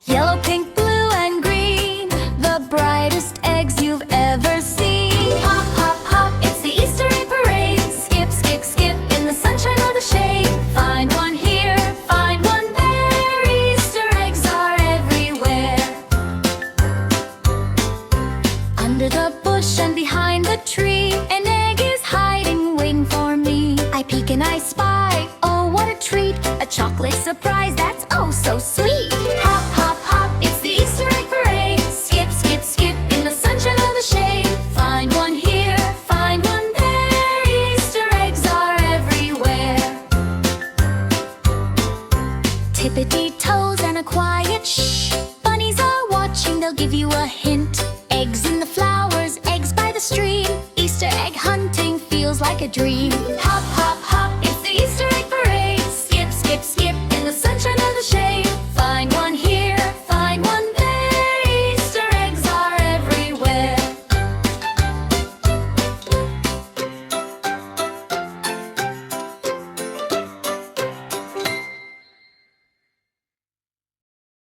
Yellow, pink, blue, and green, the brightest eggs you've ever seen. Hop, hop, hop, it's the Easter egg parade. Skip, skip, skip, in the sunshine or the shade. Find one here, find one there. Easter eggs are everywhere. Under the bush and behind the tree, an egg is hiding, waiting for me. I peek and I spy, oh what a treat, a chocolate surprise that's oh so sweet. Hop, hop, hop, it's the Easter egg parade. Skip, skip, skip, in the sunshine or the shade. Find one here, find one there. Easter eggs are everywhere. Tippity-toes and a quiet shh. Bunnies are watching, they'll give you a hint. Eggs in the flowers, eggs by the stream. Easter egg hunting feels like a dream. Hop, hop, hop, it's the Easter egg